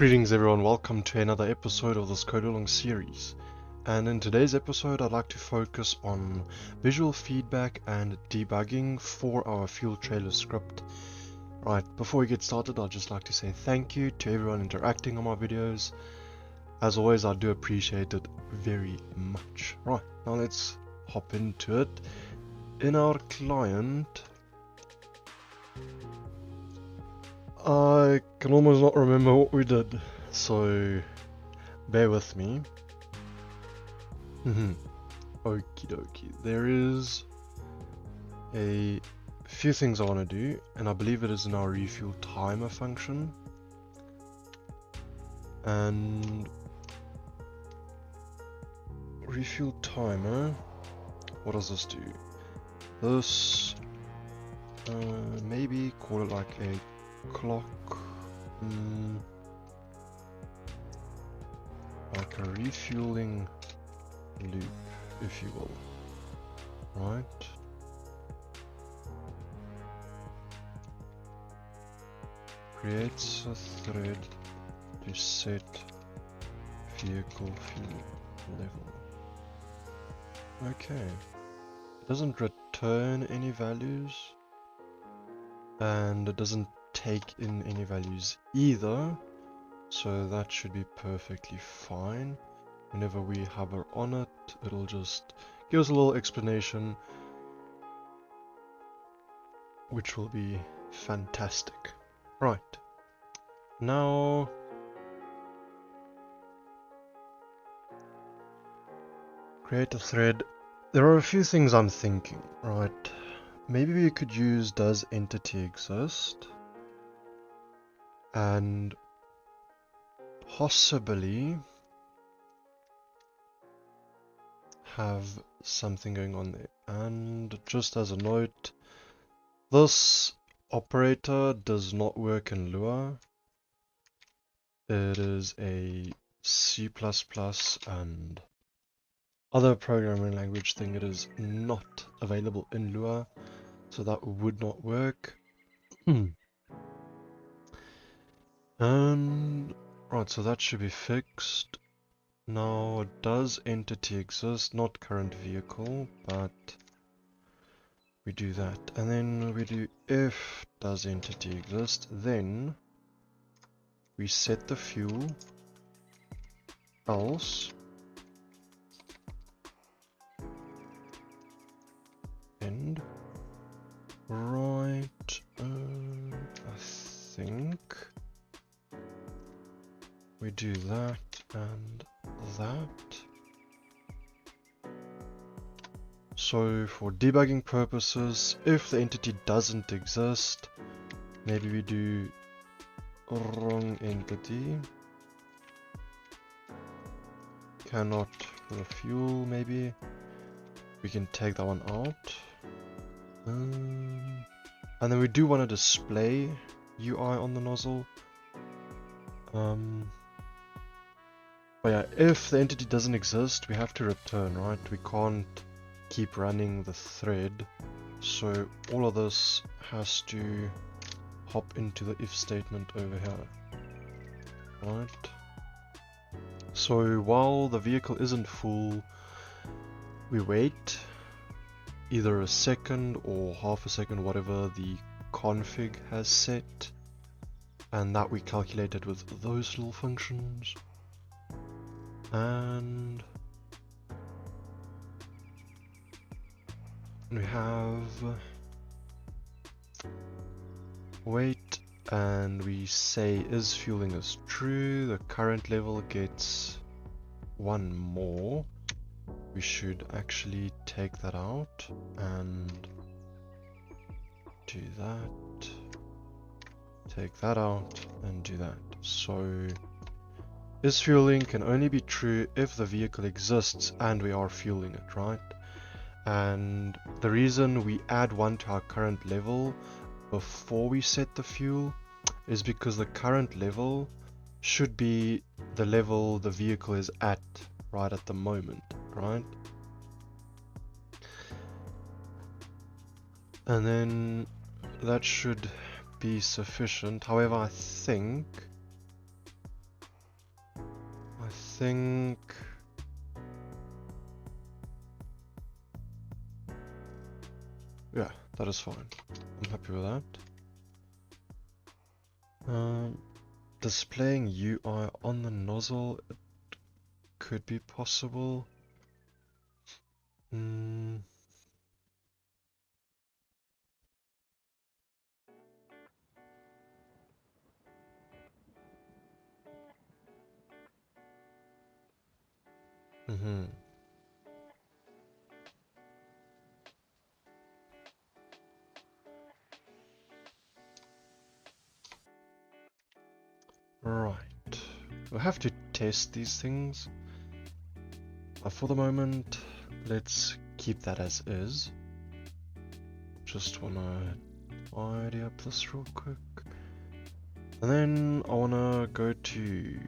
Greetings everyone, welcome to another episode of this Code Along series. And in today's episode I'd like to focus on visual feedback and debugging for our fuel trailer script. Right, before we get started I'd just like to say thank you to everyone interacting on my videos. As always, I do appreciate it very much. Right, now let's hop into it. In our client, I can almost not remember what we did, so bear with me. Okie dokie. There is a few things I want to do, and I believe it is in our refuel timer function. And refuel timer, what does this do? This, maybe call it like a clock, like a refueling loop, if you will, right? Creates a thread to set vehicle fuel level. Okay, it doesn't return any values, and it doesn't take in any values either, so that should be perfectly fine. Whenever we hover on it, it'll just give us a little explanation, which will be fantastic. Right, now create a thread. There are a few things I'm thinking, right? Maybe we could use does entity exist, and possibly have something going on there. And just as a note, this operator does not work in Lua. It is a C++ and other programming language thing. It is not available in Lua, so that would not work. And right, so that should be fixed. Now, does entity exist? Not current vehicle, but we do that. And then we do if does entity exist, then we set the fuel, else end. Right, I think we do that and that. So for debugging purposes, if the entity doesn't exist, maybe we do wrong entity, cannot refuel. Maybe we can take that one out, and then we do want to display UI on the nozzle. But yeah, if the entity doesn't exist, we have to return, right? We can't keep running the thread, so all of this has to hop into the if statement over here, right? So while the vehicle isn't full, we wait either a second or half a second, whatever the config has set, and that we calculated with those little functions. And we have wait, and we say is fueling is true. The current level gets one more. We should actually take that out and do that. Take that out and do that. So is fueling can only be true if the vehicle exists and we are fueling it, right? And the reason we add one to our current level before we set the fuel is because the current level should be the level the vehicle is at right at the moment, right? And then that should be sufficient. However, I think think yeah, that is fine. I'm happy with that. Displaying UI on the nozzle, it could be possible. Right. We'll have to test these things. For the moment, let's keep that as is. Just wanna tidy up this real quick. And then I wanna go to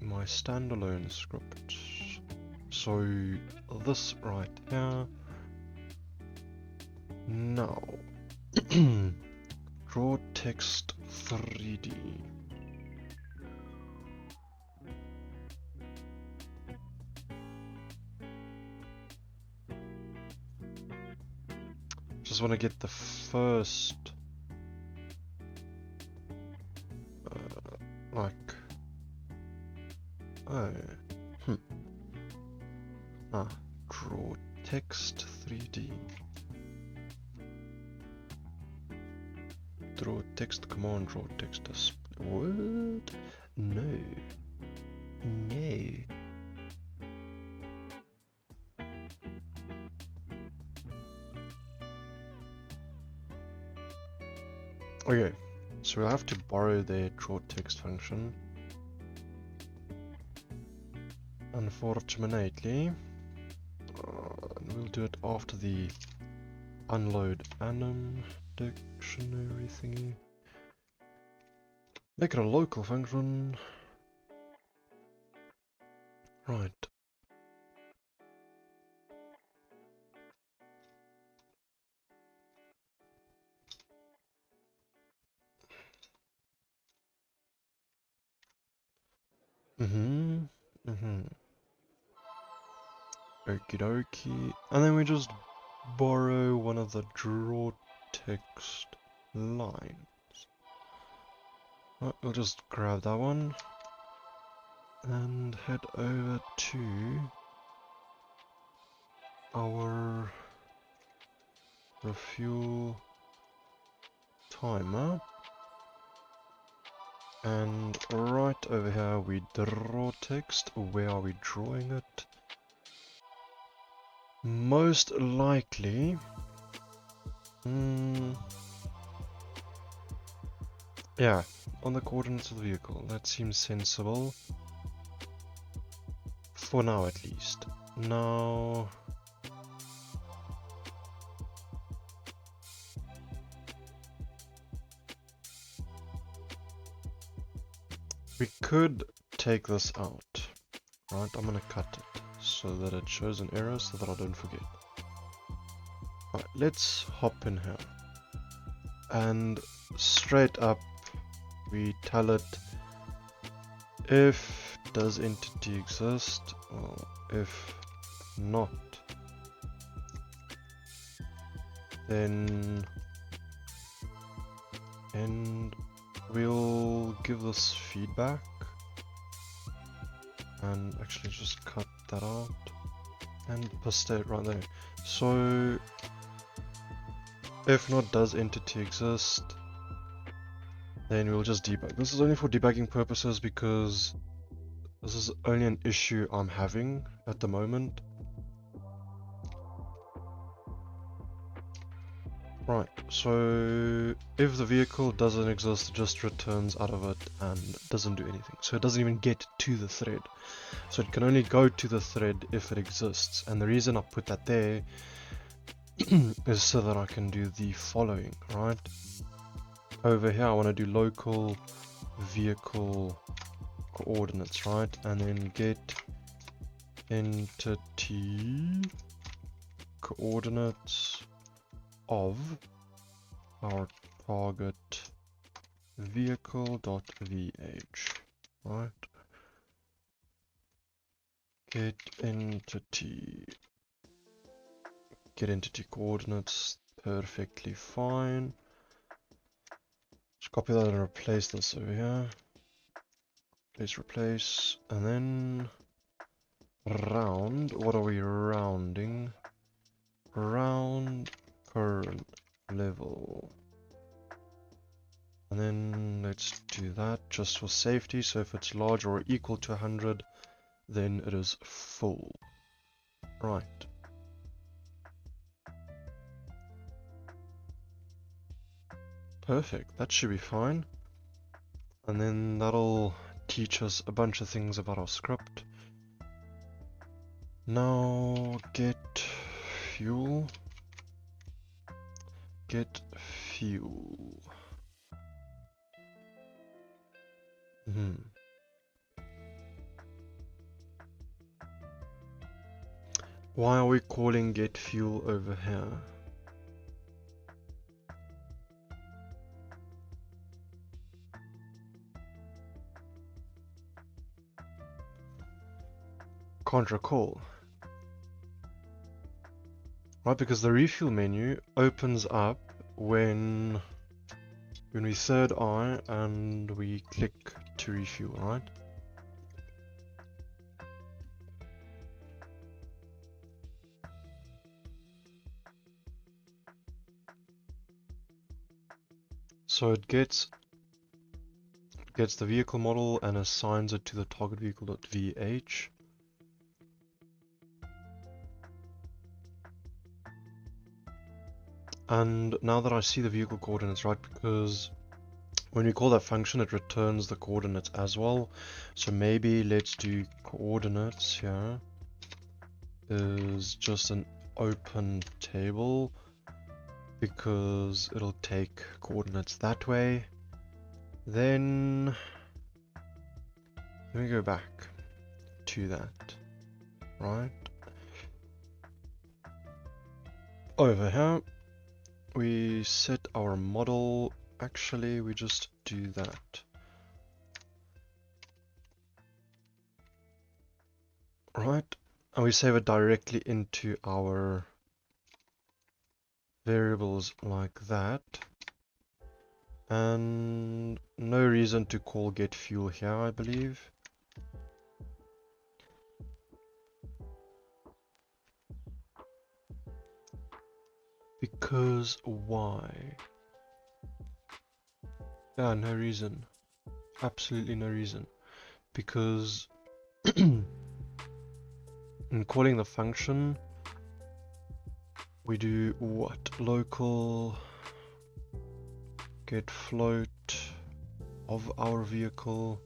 my standalone script. So this right here. Now, draw text 3D. Just want to get the first, draw text 3D. Draw text command, draw text display. What? No. No. Okay, so we'll have to borrow their draw text function. Unfortunately, we'll do it after the unload anim dictionary thingy. Make it a local function. Right. Okie dokie. And then we just borrow one of the draw text lines. Right, we'll just grab that one and head over to our refuel timer. And right over here we draw text. Where are we drawing it? Most likely, yeah, on the coordinates of the vehicle. That seems sensible. For now at least. Now, we could take this out. Right, I'm gonna cut it so that it shows an error so that I don't forget. Right, let's hop in here. And straight up we tell it if does entity exist, or if not, then and we'll give this feedback. And actually just cut that out and paste it right there. So if not does entity exist, then we'll just debug. This is only for debugging purposes because this is only an issue I'm having at the moment. Right, so if the vehicle doesn't exist, it just returns out of it and doesn't do anything. So it doesn't even get to the thread. So it can only go to the thread if it exists. And the reason I put that there is so that I can do the following, right? Over here I want to do local vehicle coordinates, right? And then get entity coordinates of our target vehicle.vh, right? Get entity. Get entity coordinates. Perfectly fine. Just copy that and replace this over here. Replace, and then round. What are we rounding? Round current level. And then let's do that just for safety. So if it's large or equal to 100, then it is full. Right. Perfect. That should be fine. And then that'll teach us a bunch of things about our script. Now get fuel. Get fuel. Why are we calling get fuel over here? Can't recall. Right, because the refuel menu opens up when we third eye and we click to refuel, right? So it gets the vehicle model and assigns it to the target vehicle.vh. And now that I see the vehicle coordinates, right, because when we call that function, it returns the coordinates as well. So maybe let's do coordinates here is just an open table because it'll take coordinates that way. Then let me go back to that, right? Over here, we set our model. Actually, we just do that. Right, and we save it directly into our variables like that. And no reason to call get fuel here, I believe. Because why? Yeah, no reason. Absolutely no reason. Because in calling the function, we do what? Local get float of our vehicle.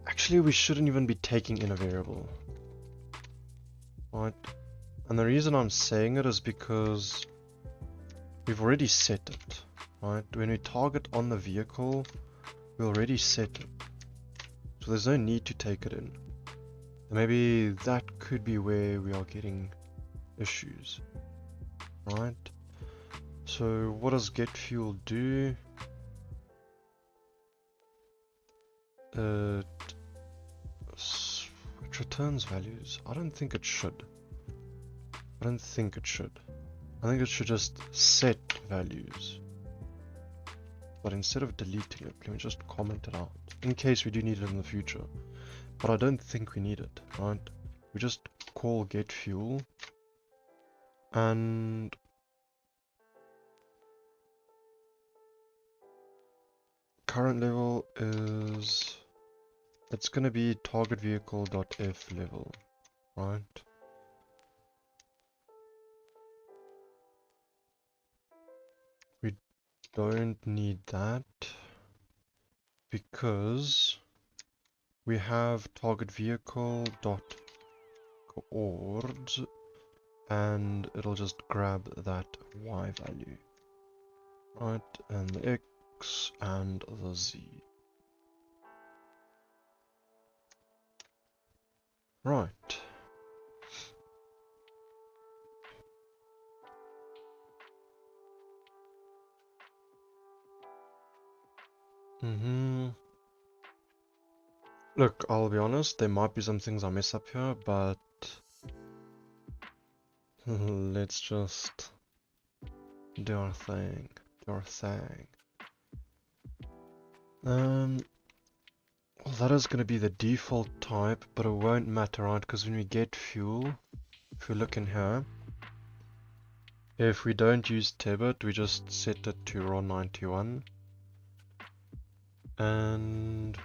Actually, we shouldn't even be taking in a variable. Right? And the reason I'm saying it is because we've already set it. Right? When we target on the vehicle, we already set it. So there's no need to take it in. Maybe that could be where we are getting issues. Right? So what does get fuel do? It returns values. I don't think it should. I don't think it should. I think it should just set values. But instead of deleting it, let me just comment it out. In case we do need it in the future. But I don't think we need it, right? We just call get fuel. And current level is... it's gonna be target vehicle.f level, right? We don't need that because we have target vehicle.coords and it'll just grab that y value, right? And the x and the z. Right. Look, I'll be honest, there might be some things I mess up here, but let's just do our thing. Do our thing. Well, that is going to be the default type, but it won't matter, right? Because when we get fuel, if we look in here, if we don't use Tebet, we just set it to raw 91. And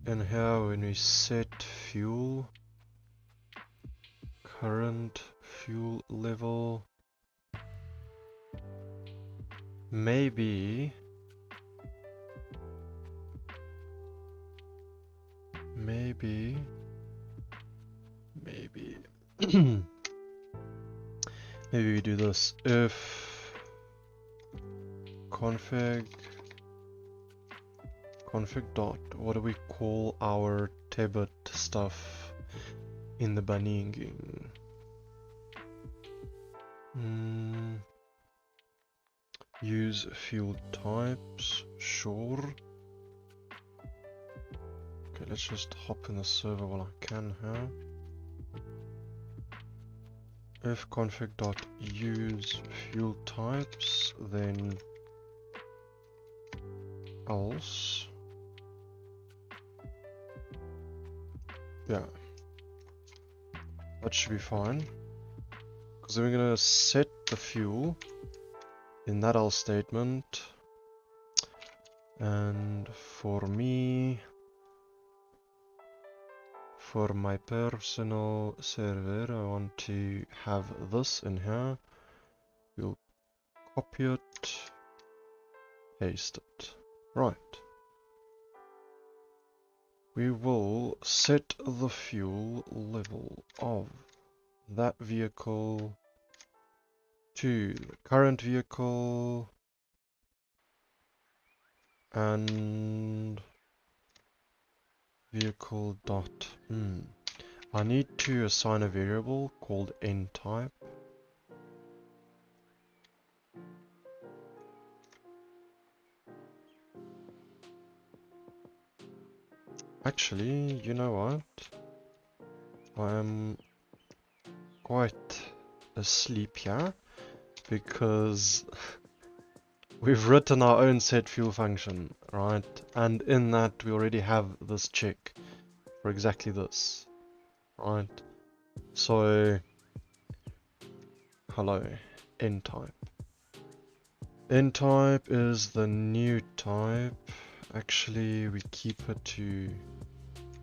in here, when we set fuel, current fuel level, maybe maybe we do this. If config dot, what do we call our Tebet stuff in the Baninging? Use fuel types, sure. Okay, let's just hop in the server while I can here. If config dot use fuel types, then else. Yeah, that should be fine. Because then we're gonna set the fuel in that else statement. And for me, for my personal server, I want to have this in here. We'll copy it, paste it. Right. We will set the fuel level of that vehicle to the current vehicle and vehicle dot. I need to assign a variable called ntype. Actually, you know what? I am quite asleep here because we've written our own set fuel function, right? And in that we already have this check for exactly this, right? So, hello, ntype. Ntype is the new type. Actually, we keep it to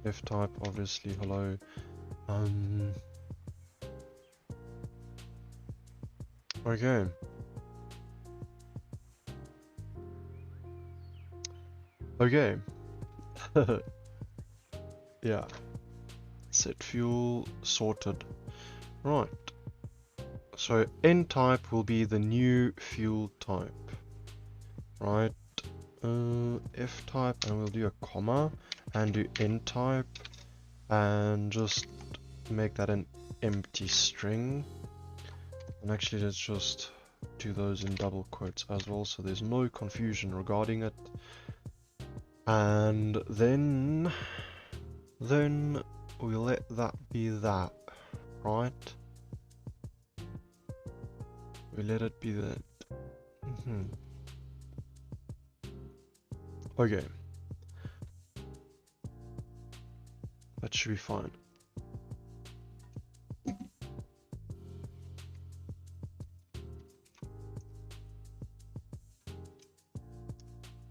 ftype, obviously, hello. Okay. Okay. Yeah. Set fuel sorted. Right. So ntype will be the new fuel type. Right. Ftype, and we'll do a comma and do ntype and just make that an empty string. And actually let's just do those in double quotes as well, so there's no confusion regarding it. And then we'll let that be that, right? We let it be that. Okay. That should be fine.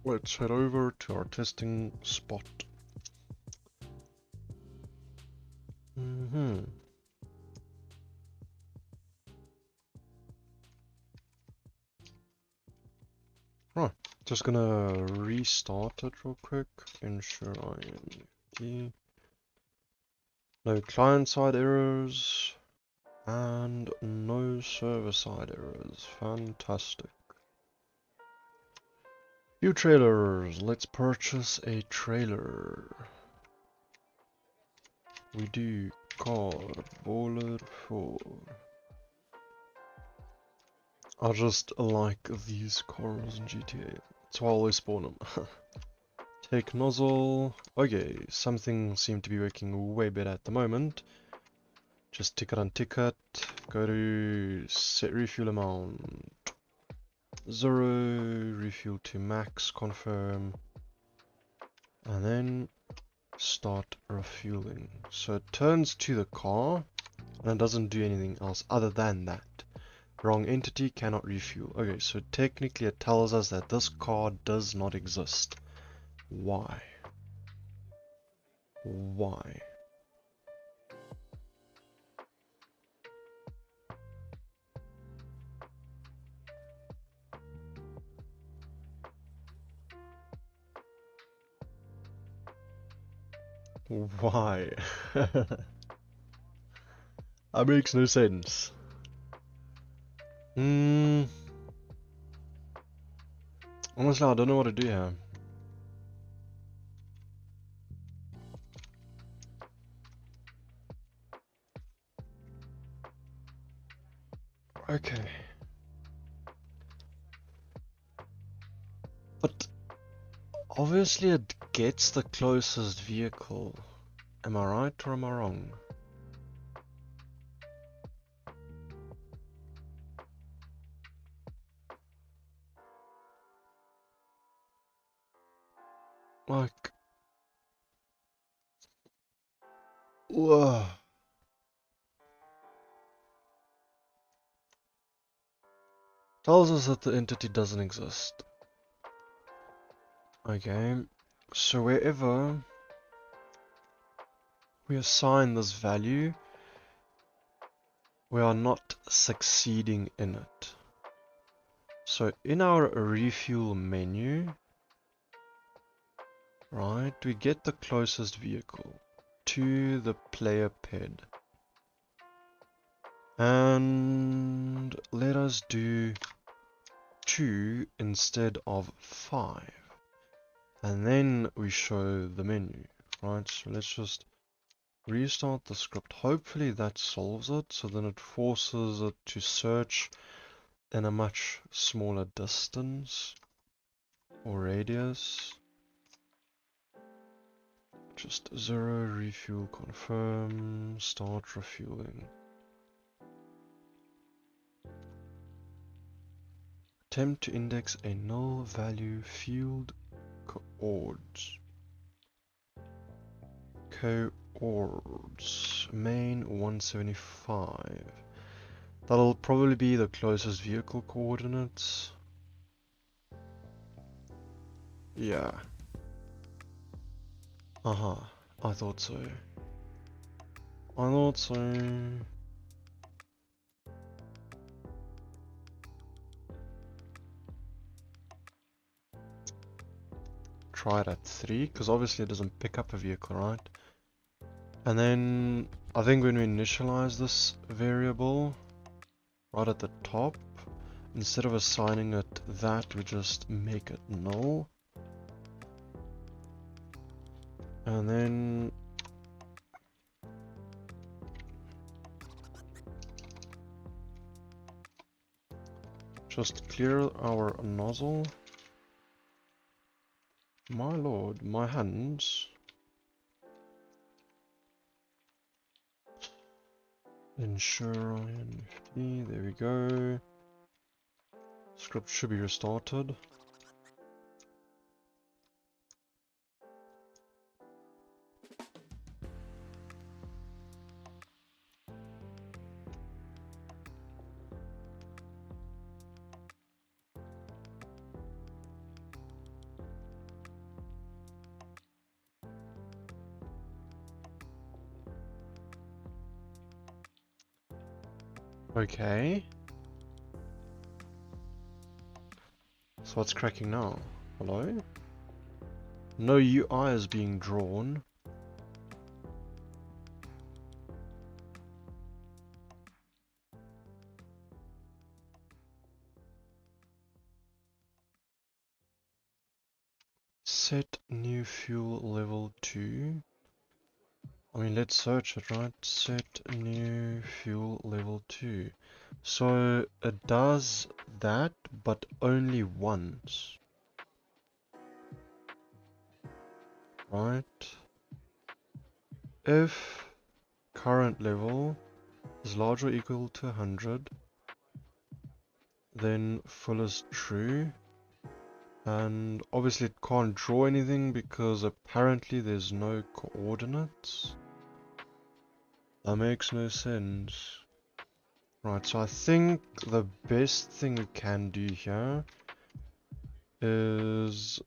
Let's head over to our testing spot. Right, just gonna restart it real quick. Ensure INFT. No client-side errors. And no server-side errors. Fantastic. New trailers. Let's purchase a trailer. We do car baller 4. I just like these cars in GTA. That's why I always spawn them. Take nozzle. Okay, something seemed to be working way better at the moment. Just tick it, untick it. Go to set refuel amount 0, refuel to max, confirm, and then start refueling. So it turns to the car and it doesn't do anything else other than that. Wrong entity, cannot refuel. Okay, so technically it tells us that this car does not exist. Why? Why? Why? That makes no sense. Honestly, I don't know what to do here. Okay. But obviously it gets the closest vehicle. Am I right or am I wrong? Like... Whoa. Tells us that the entity doesn't exist. Okay. So wherever we assign this value, we are not succeeding in it. So in our refuel menu, right, we get the closest vehicle to the player ped. And let us do 2 instead of 5. And then we show the menu, right? So let's just restart the script. Hopefully that solves it. So then it forces it to search in a much smaller distance or radius. Just 0, refuel, confirm, start refueling. Attempt to index a null value field coords. Coords. Main 175. That'll probably be the closest vehicle coordinates. Yeah. I thought so. I thought so. Try it at 3, because obviously it doesn't pick up a vehicle, right? And then, I think when we initialize this variable, right at the top, instead of assigning it that, we just make it null. And then just clear our nozzle. My lord, my hands. Ensure INFD, there we go. Script should be restarted. Okay. So what's cracking now? Hello? No UI is being drawn. Set new fuel level 2. I mean, let's search it, right? Set new fuel level 2. So it does that, but only once. right? If current level is larger or equal to 100, then full is true. And obviously it can't draw anything because apparently there's no coordinates. That makes no sense. Right, so I think the best thing we can do here is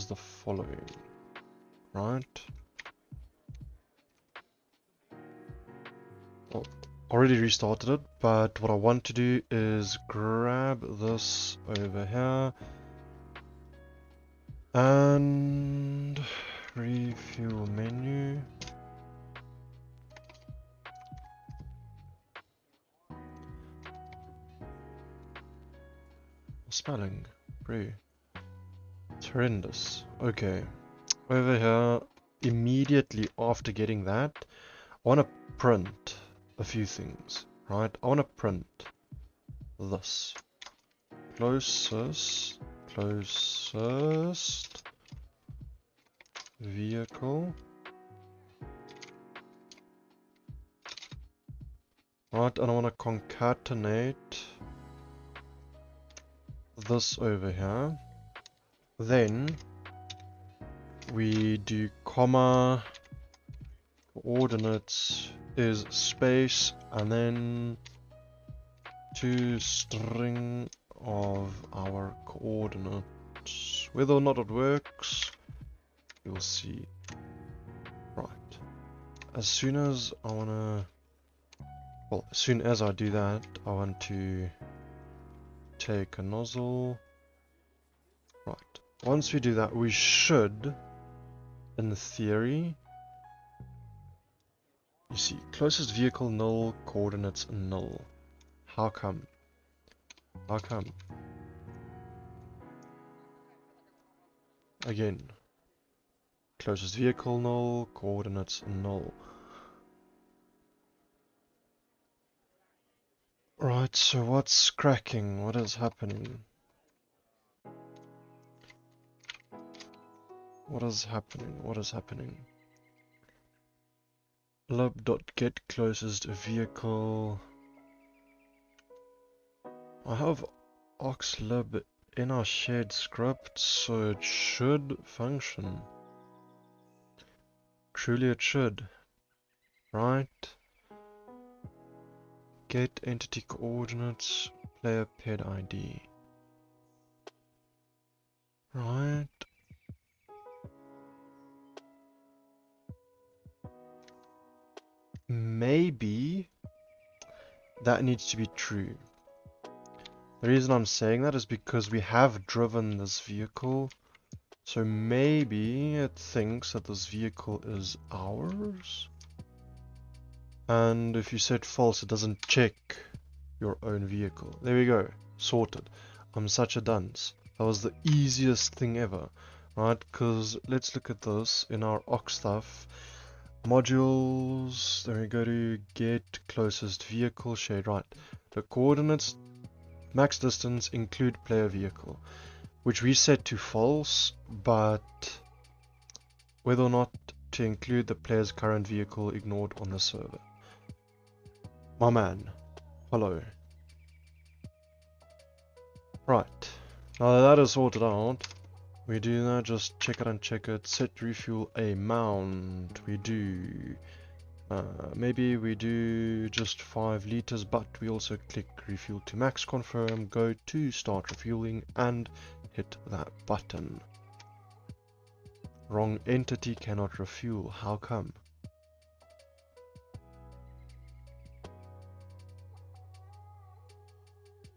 the following, right? Well, already restarted it, but what I want to do is grab this over here and refuel menu. Spelling, bro. It's horrendous. Okay, over here, immediately after getting that, I want to print a few things, right? I want to print this. Closest vehicle. Right, and I want to concatenate this over here. Then we do comma, coordinates is space, and then to string of our coordinates. Whether or not it works, you'll see. Right. As soon as I wanna, well, as soon as I do that, I want to take a nozzle. Right. Once we do that, we should, in theory, you see, closest vehicle null, coordinates null. How come? How come? Again, closest vehicle null, coordinates null. Right, so what's cracking? What is happening? What is happening? What is happening? Lib.get closest vehicle. I have oxlib in our shared script, so it should function. Truly it should. Right? Get entity coordinates, player paired ID. Right? Maybe that needs to be true. The reason I'm saying that is because we have driven this vehicle, so maybe it thinks that this vehicle is ours. And if you set false, it doesn't check your own vehicle. There we go, sorted. I'm such a dunce. That was the easiest thing ever, right? Because let's look at this in our Ox stuff. Modules, then we go to get closest vehicle shade, right? The coordinates, max distance include player vehicle, which we set to false, but whether or not to include the player's current vehicle ignored on the server. My man, hello. Right, now that is sorted out, we do that, just check it and check it, set refuel amount, we do, maybe we do just 5 liters, but we also click refuel to max, confirm, go to start refueling and hit that button. Wrong entity cannot refuel, how come?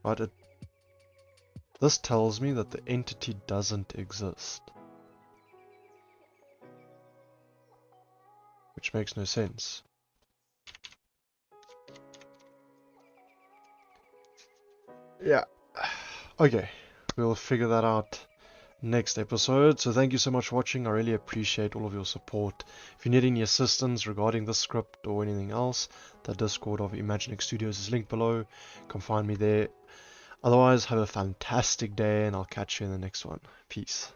Right, this tells me that the entity doesn't exist. Which makes no sense. Yeah. Okay, we'll figure that out next episode. So thank you so much for watching. I really appreciate all of your support. If you need any assistance regarding this script or anything else, the Discord of imagiNix Studios is linked below. You can find me there. Otherwise, have a fantastic day and I'll catch you in the next one. Peace.